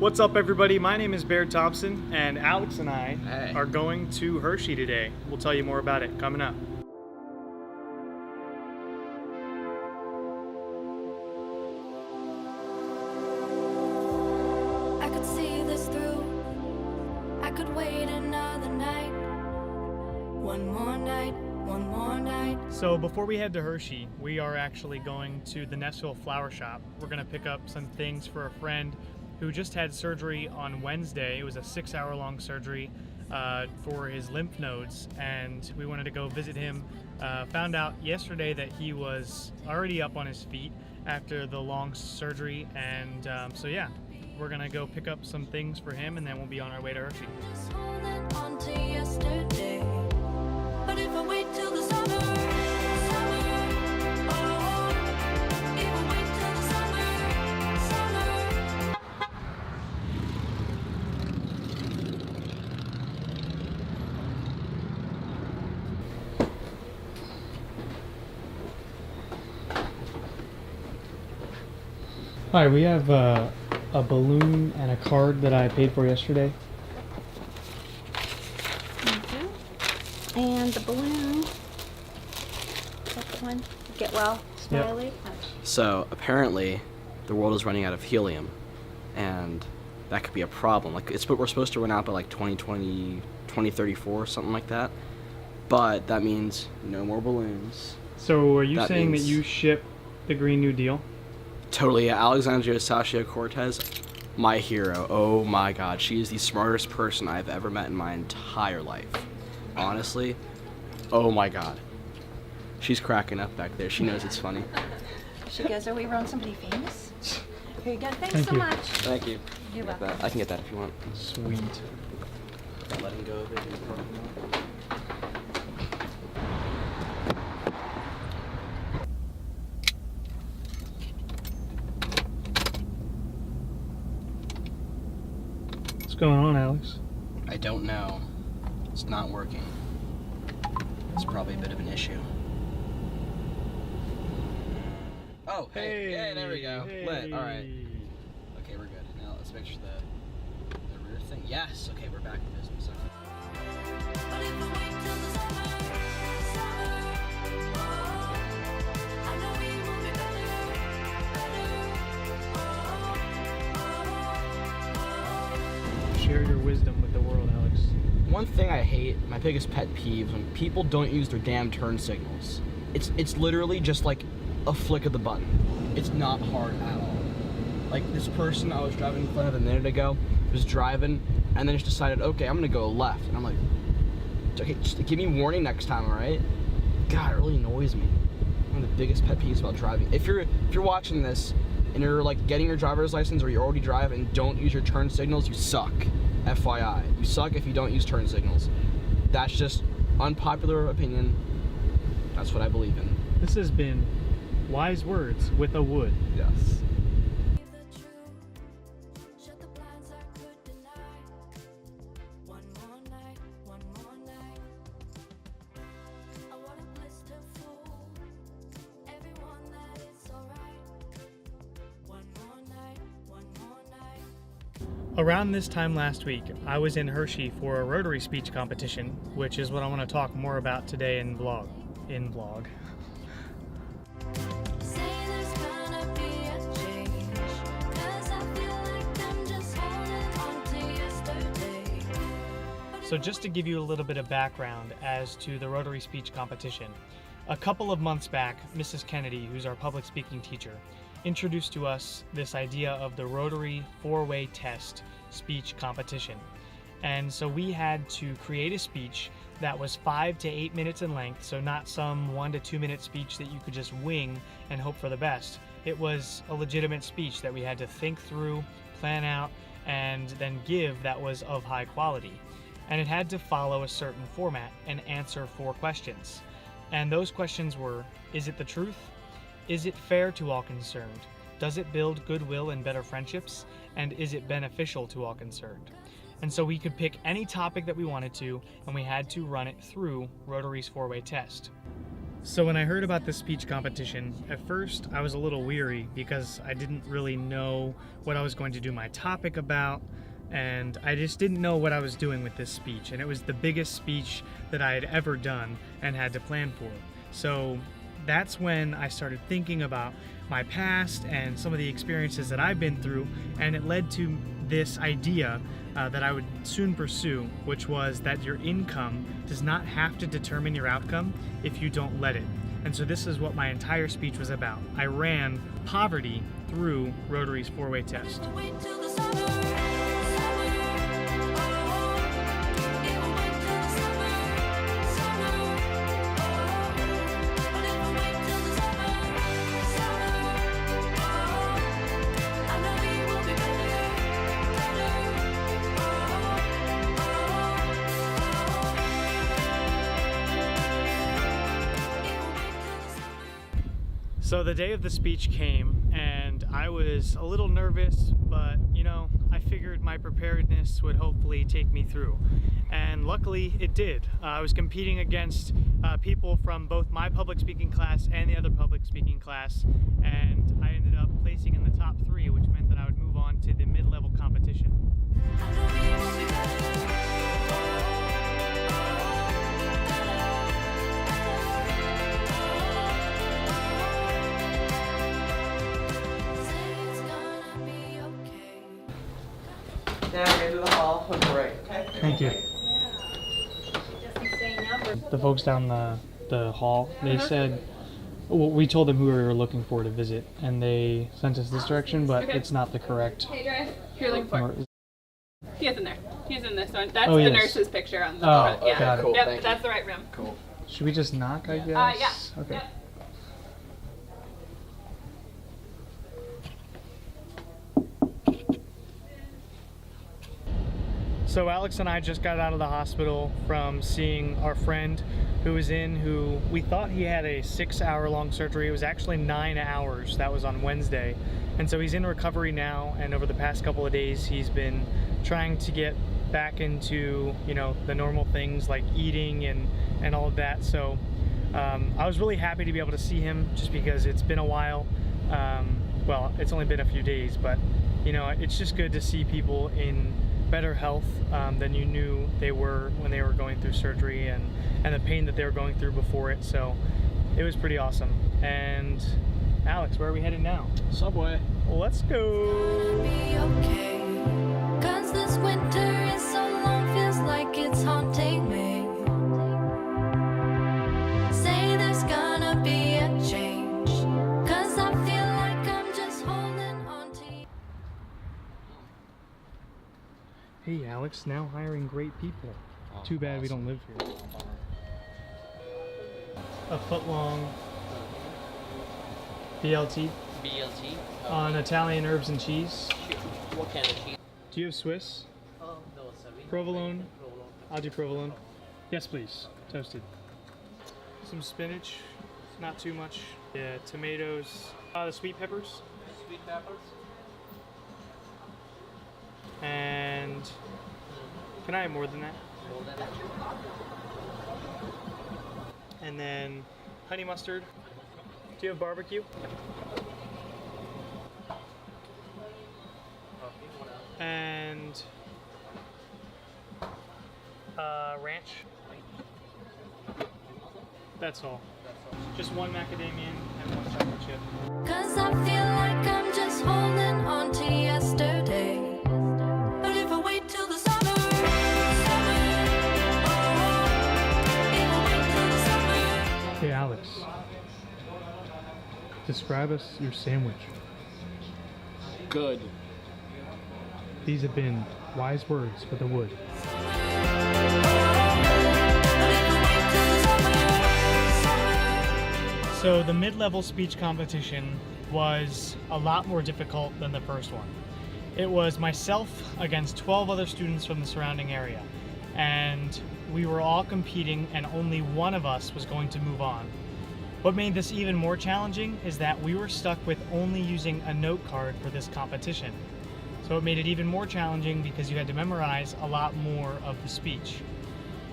What's up, everybody? My name is Baird Thompson, and Alex and I Hey. are going to Hershey today. We'll tell you more about it coming up. I could see this through. I could wait another night. One more night, one more night. So before we head to Hershey, we are actually going to the Nashville Flower Shop. We're going to pick up some things for a friend who just had surgery on Wednesday. It was a 6-hour-long surgery for his lymph nodes, and we wanted to go visit him. Found out yesterday that he was already up on his feet after the long surgery, and so yeah, we're gonna go pick up some things for him, and then we'll be on our way to Hershey. Just holding on to yesterday. But if I wait till the summer, oh, if I wait till the summer. Hi, we have a balloon and a card that I paid for yesterday. Thank you. And the balloon. Is that the one? Get well, smiley. So apparently, the world is running out of helium, and that could be a problem. Like we're supposed to run out by like 2020, 2034, something like that. But that means no more balloons. So are you That saying means- that you ship the Green New Deal? Totally, Alexandria Ocasio-Cortez, my hero. Oh my God, she is the smartest person I've ever met in my entire life. Honestly, oh my God, she's cracking up back there. She knows it's funny. She goes, are we around somebody famous? Here you go. Thanks Thank so you. much. Thank you. You're Get welcome. that. I can get that if you want. Sweet. Letting go of it. What's going on, Alex? I don't know. It's not working. It's probably a bit of an issue. Oh, hey, there we go. Lit. All right. Okay, we're good. Now let's make sure the rear thing. Yes. Okay, we're back in business. But if I wait till the summer, oh, I know we will be better, Share your wisdom with the world, Alex. One thing I hate, my biggest pet peeve, is when people don't use their damn turn signals. It's literally just like a flick of the button. It's not hard at all. Like this person I was driving in front of a minute ago was driving and then just decided, okay, I'm gonna go left. And I'm like, okay, just give me warning next time, all right? God, it really annoys me. One of the biggest pet peeves about driving. If you're watching this and you're like getting your driver's license or you already drive and don't use your turn signals, you suck. FYI, you suck if you don't use turn signals. That's just unpopular opinion. That's what I believe in. This has been Wise Words with a Wood. Yes. the truth. Shut the blinds I could deny. One more night, one more night. I wanna blister fool everyone that it's alright. One more night, one more night. Around this time last week, I was in Hershey for a Rotary speech competition, which is what I want to talk more about today in vlog. Say there's gonna be a change, 'cause I feel like I'm just holding on to yesterday. So just to give you a little bit of background as to the Rotary speech competition, a couple of months back, Mrs. Kennedy, who's our public speaking teacher, introduced to us this idea of the Rotary 4-way test speech competition. And so we had to create a speech that was 5 to 8 minutes in length, so not some 1 to 2 minute speech that you could just wing and hope for the best. It was a legitimate speech that we had to think through, plan out, and then give that was of high quality. And it had to follow a certain format and answer 4 questions. And those questions were, is it the truth? Is it fair to all concerned? Does it build goodwill and better friendships? And is it beneficial to all concerned? And so we could pick any topic that we wanted to, and we had to run it through Rotary's 4-way test. So when I heard about this speech competition, at first I was a little weary because I didn't really know what I was going to do my topic about, and I just didn't know what I was doing with this speech, and it was the biggest speech that I had ever done and had to plan for. So that's when I started thinking about my past and some of the experiences that I've been through, and it led to this idea that I would soon pursue, which was that your income does not have to determine your outcome if you don't let it. And so this is what my entire speech was about. I ran poverty through Rotary's four-way test. Wait till the summer, summer, oh. If I wait till the summer, summer, oh. But if I wait till the summer, summer, oh. I know it will be better, better, So the day of the speech came, and I was a little nervous, but you know, I figured my preparedness would hopefully take me through. And luckily it did. I was competing against people from both my public speaking class and the other public speaking class, and I ended up placing in the top 3, which meant that I would move on to the mid-level competition. I know it will be better. Say it's gonna be okay. Now get to the hall for break. Okay? Thank you. The folks down the hall, they said, well, we told them who we were looking for to visit, and they sent us this direction, but it's not the correct. Hey, Dre, who you're looking for? nor- He is in there. He's in this one. That's Oh, the yes. nurse's picture on the Oh, front. Yeah. got it. Cool, Yep, thank you. that's the right room. Cool. Should we just knock, I guess? Yeah. Okay. Yep. So Alex and I just got out of the hospital from seeing our friend who was in, who we thought he had a 6-hour-long surgery. It was actually 9 hours. That was on Wednesday. And so he's in recovery now, and over the past couple of days he's been trying to get back into, you know, the normal things like eating and all of that. So I was really happy to be able to see him, just because it's been a while. Well, it's only been a few days, but you know, it's just good to see people in better health than you knew they were when they were going through surgery, and the pain that they were going through before it. So it was pretty awesome. And Alex, where are we headed now? Subway. Let's go. Be okay. 'Cause this winter is so long, feels like it's haunting me. Say there's gonna be a change. 'Cause I feel like I'm just holding on to you. Hey Alex, now hiring great people. Too bad we don't live here. A foot-long BLT BLT. on Italian herbs and cheese. Sure. What kind of cheese? Do you have Swiss? Oh, no, sorry. Provolone? Provolone. I'll do provolone. Yes, please. Toasted. Some spinach, not too much. Yeah, tomatoes. The sweet peppers. Sweet peppers. And can I have more than that? More than that. And then honey mustard. Do you have barbecue? Okay, what else? And ranch. That's all. Just one macadamia and one chocolate chip. 'Cause I feel like I'm just holding on to yesterday. But if I wait till the summer, summer, oh. If I wait till the summer. Hey Alex, describe us your sandwich. Good. These have been wise words for the wood. So the mid-level speech competition was a lot more difficult than the first one. It was myself against 12 other students from the surrounding area, and we were all competing and only one of us was going to move on. What made this even more challenging is that we were stuck with only using a note card for this competition. So it made it even more challenging because you had to memorize a lot more of the speech.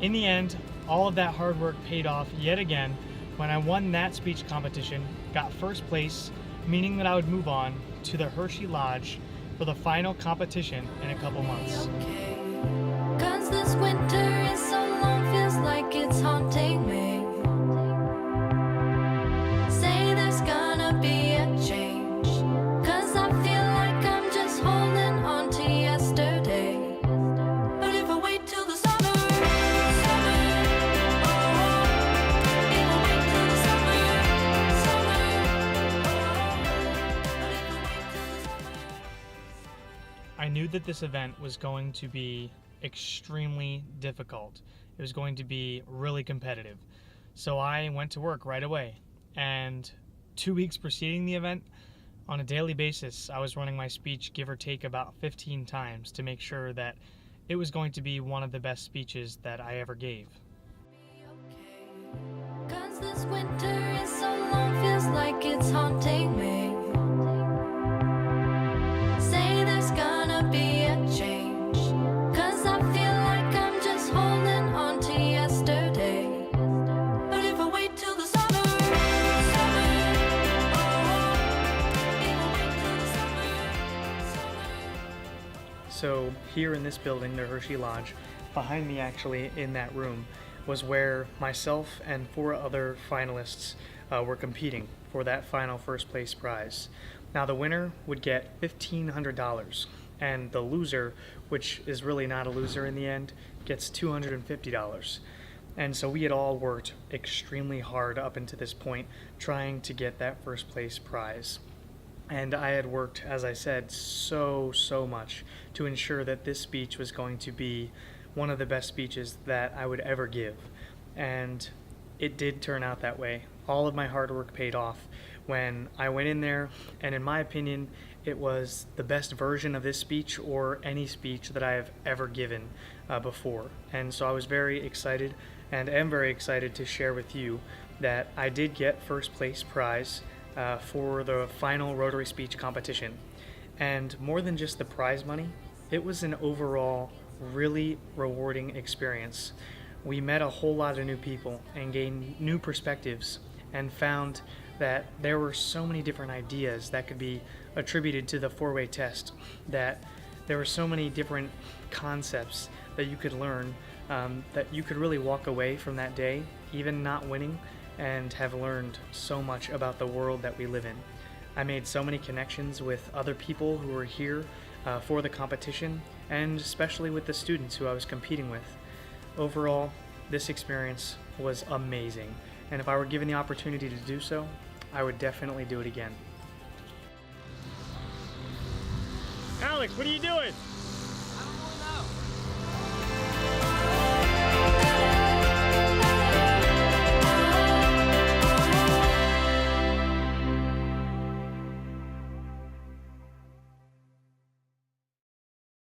In the end, all of that hard work paid off yet again when I won that speech competition, got first place, meaning that I would move on to the Hershey Lodge for the final competition in a couple months. Okay. 'Cause this winter is so long, feels like it's haunting me. Say there's gonna be a change. 'Cause I feel like I'm just holding on to yesterday. But if I wait till the summer, oh, if I wait till the summer, I knew that this event was going to be extremely difficult. It was going to be really competitive. So I went to work right away. And 2 weeks preceding the event, on a daily basis, I was running my speech give or take about 15 times to make sure that it was going to be one of the best speeches that I ever gave. okay. 'Cause this winter is so long, feels like it's haunting me. Say there's gonna be a change. 'Cause I feel like I'm just holding on to yesterday. But if I wait till the summer, if I wait till the summer. So here in this building, the Hershey Lodge, behind me actually in that room, was where myself and 4 other finalists were competing for that final first place prize. Now the winner would get $1,500, and the loser, which is really not a loser in the end, gets $250. And so we had all worked extremely hard up until this point trying to get that first place prize. And I had worked, as I said, so much to ensure that this speech was going to be one of the best speeches that I would ever give. And it did turn out that way. All of my hard work paid off when I went in there, and in my opinion, it was the best version of this speech or any speech that I have ever given before. And so I was very excited, and am very excited to share with you that I did get first place prize for the final Rotary speech competition. And more than just the prize money, it was an overall really rewarding experience. We met a whole lot of new people and gained new perspectives, and found that there were so many different ideas that could be attributed to the 4-way test, that there were so many different concepts that you could learn, that you could really walk away from that day, even not winning, and have learned so much about the world that we live in. I made so many connections with other people who were here for the competition, and especially with the students who I was competing with. Overall, this experience was amazing, and if I were given the opportunity to do so, I would definitely do it again. Alex, what are you doing?